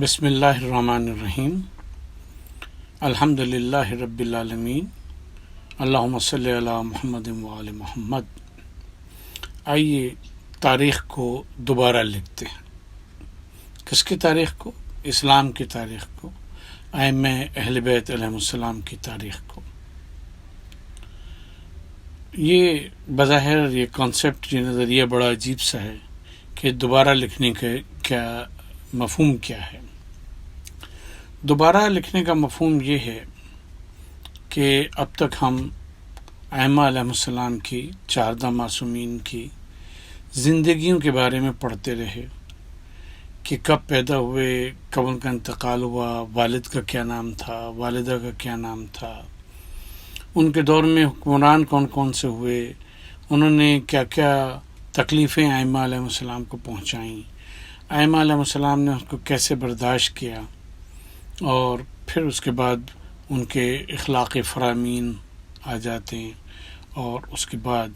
بسم اللہ الرحمن الرحیم الحمد للہ رب العالمین اللہم صلی علی محمد وآل محمد۔ آئیے تاریخ کو دوبارہ لکھتے ہیں۔ کس کی تاریخ کو؟ اسلام کی تاریخ کو، ائمہ اہل بیت علیہ السلام کی تاریخ کو۔ یہ بظاہر یہ کانسیپٹ، یہ نظریہ بڑا عجیب سا ہے کہ دوبارہ لکھنے کے کیا مفہوم کیا ہے۔ دوبارہ لکھنے کا مفہوم یہ ہے کہ اب تک ہم ائمہ علیہ السلام کی، چاردہ معصومین کی زندگیوں کے بارے میں پڑھتے رہے کہ کب پیدا ہوئے، کب ان کا انتقال ہوا، والد کا کیا نام تھا، والدہ کا کیا نام تھا، ان کے دور میں حکمران کون کون سے ہوئے، انہوں نے کیا کیا تکلیفیں ائمہ علیہ السلام کو پہنچائیں، ائمہ علیہ السلام نے اس کو کیسے برداشت کیا، اور پھر اس کے بعد ان کے اخلاقی فرامین آ جاتے ہیں، اور اس کے بعد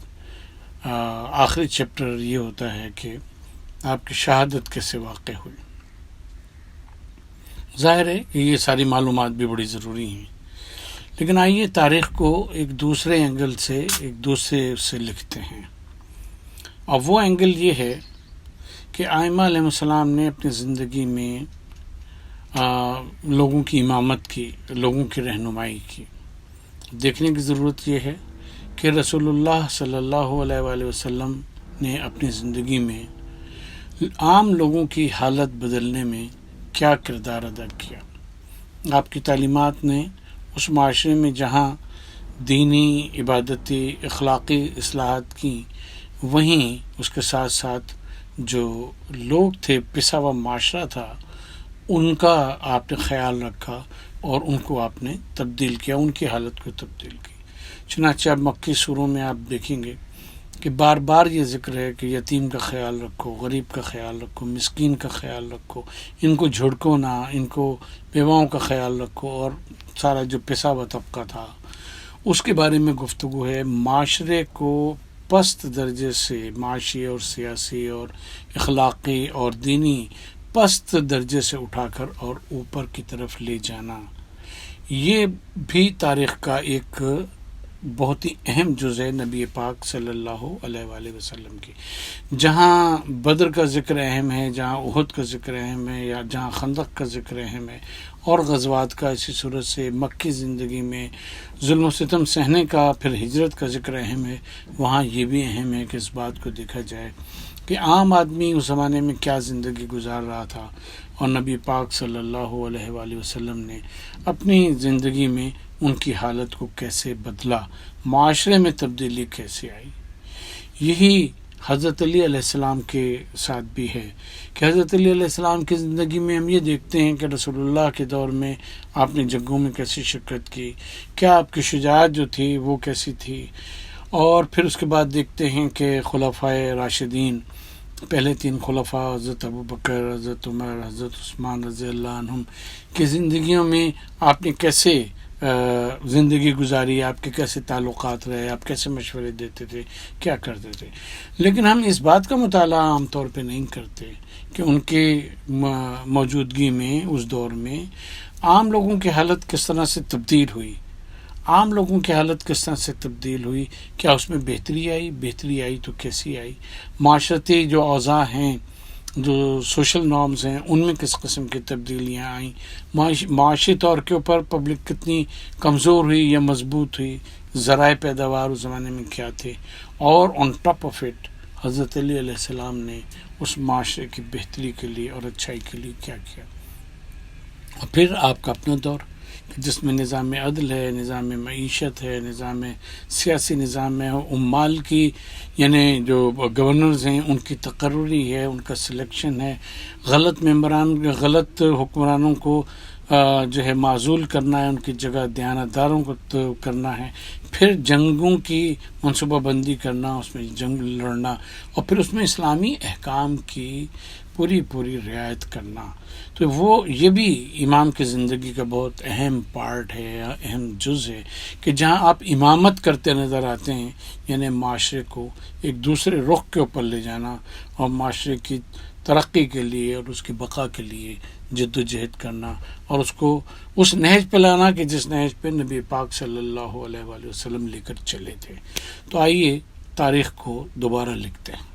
آخری چیپٹر یہ ہوتا ہے کہ آپ کی شہادت کیسے واقع ہوئی۔ ظاہر ہے کہ یہ ساری معلومات بھی بڑی ضروری ہیں، لیکن آئیے تاریخ کو ایک دوسرے اینگل سے، ایک دوسرے سے لکھتے ہیں۔ اور وہ اینگل یہ ہے کہ ائمہ علیہ السلام نے اپنی زندگی میں لوگوں کی امامت کی، لوگوں کی رہنمائی کی۔ دیکھنے کی ضرورت یہ ہے کہ رسول اللہ صلی اللہ علیہ وآلہ وسلم نے اپنی زندگی میں عام لوگوں کی حالت بدلنے میں کیا کردار ادا کیا۔ آپ کی تعلیمات نے اس معاشرے میں جہاں دینی، عبادتی، اخلاقی اصلاحات کی، وہیں اس کے ساتھ ساتھ جو لوگ تھے، پسا ہوا معاشرہ تھا، ان کا آپ نے خیال رکھا اور ان کو آپ نے تبدیل کیا، ان کی حالت کو تبدیل کی۔ چنانچہ اب مکی سوروں میں آپ دیکھیں گے کہ بار بار یہ ذکر ہے کہ یتیم کا خیال رکھو، غریب کا خیال رکھو، مسکین کا خیال رکھو، ان کو جھڑکو نہ، ان کو بیواؤں کا خیال رکھو، اور سارا جو پسا ہوا طبقہ تھا اس کے بارے میں گفتگو ہے۔ معاشرے کو پست درجے سے، معاشی اور سیاسی اور اخلاقی اور دینی پست درجے سے اٹھا کر اور اوپر کی طرف لے جانا، یہ بھی تاریخ کا ایک بہت ہی اہم جز ہے نبی پاک صلی اللہ علیہ وآلہ وسلم کی۔ جہاں بدر کا ذکر اہم ہے، جہاں احد کا ذکر اہم ہے، یا جہاں خندق کا ذکر اہم ہے، اور غزوات کا اسی صورت سے مکی زندگی میں ظلم و ستم سہنے کا، پھر ہجرت کا ذکر اہم ہے، وہاں یہ بھی اہم ہے کہ اس بات کو دیکھا جائے کہ عام آدمی اس زمانے میں کیا زندگی گزار رہا تھا، اور نبی پاک صلی اللہ علیہ وآلہ وسلم نے اپنی زندگی میں ان کی حالت کو کیسے بدلا، معاشرے میں تبدیلی کیسے آئی۔ یہی حضرت علی علیہ السلام کے ساتھ بھی ہے کہ حضرت علی علیہ السلام کی زندگی میں ہم یہ دیکھتے ہیں کہ رسول اللہ کے دور میں آپ نے جنگوں میں کیسی شرکت کی، کیا آپ کی شجاعت جو تھی وہ کیسی تھی، اور پھر اس کے بعد دیکھتے ہیں کہ خلفائے راشدین، پہلے تین خلفاء حضرت ابوبکر، حضرت عمر، حضرت عثمان رضی اللہ عنہم کی زندگیوں میں آپ نے کیسے زندگی گزاری، آپ کے کیسے تعلقات رہے، آپ کیسے مشورے دیتے تھے، کیا کرتے تھے۔ لیکن ہم اس بات کا مطالعہ عام طور پہ نہیں کرتے کہ ان کی موجودگی میں، اس دور میں عام لوگوں کی حالت کس طرح سے تبدیل ہوئی، عام لوگوں کی حالت کس طرح سے تبدیل ہوئی، کیا اس میں بہتری آئی، بہتری آئی تو کیسی آئی، معاشرتی جو اوضاع ہیں، جو سوشل نارمز ہیں، ان میں کس قسم کی تبدیلیاں آئیں، معاشی طور کے اوپر پبلک کتنی کمزور ہوئی یا مضبوط ہوئی، ذرائع پیداوار اس زمانے میں کیا تھے، اور آن ٹاپ آف اٹ حضرت علی علیہ السلام نے اس معاشرے کی بہتری کے لیے اور اچھائی کے لیے کیا کیا۔ اور پھر آپ کا اپنا دور جس میں نظام عدل ہے، نظام معیشت ہے، نظام سیاسی نظام ہے، عمال کی یعنی جو گورنرز ہیں ان کی تقرری ہے، ان کا سلیکشن ہے، غلط ممبران، غلط حکمرانوں کو جو ہے معزول کرنا ہے، ان کی جگہ دیانتداروں کو کرنا ہے، پھر جنگوں کی منصوبہ بندی کرنا، اس میں جنگ لڑنا، اور پھر اس میں اسلامی احکام کی پوری رعایت کرنا۔ تو وہ یہ بھی امام کی زندگی کا بہت اہم پارٹ ہے، اہم جز ہے کہ جہاں آپ امامت کرتے نظر آتے ہیں، یعنی معاشرے کو ایک دوسرے رخ کے اوپر لے جانا، اور معاشرے کی ترقی کے لیے اور اس کی بقا کے لیے جد و جہد کرنا اور اس کو اس نہج پہ لانا کہ جس نہج پہ نبی پاک صلی اللہ علیہ وآلہ وسلم لے کر چلے تھے۔ تو آئیے تاریخ کو دوبارہ لکھتے ہیں۔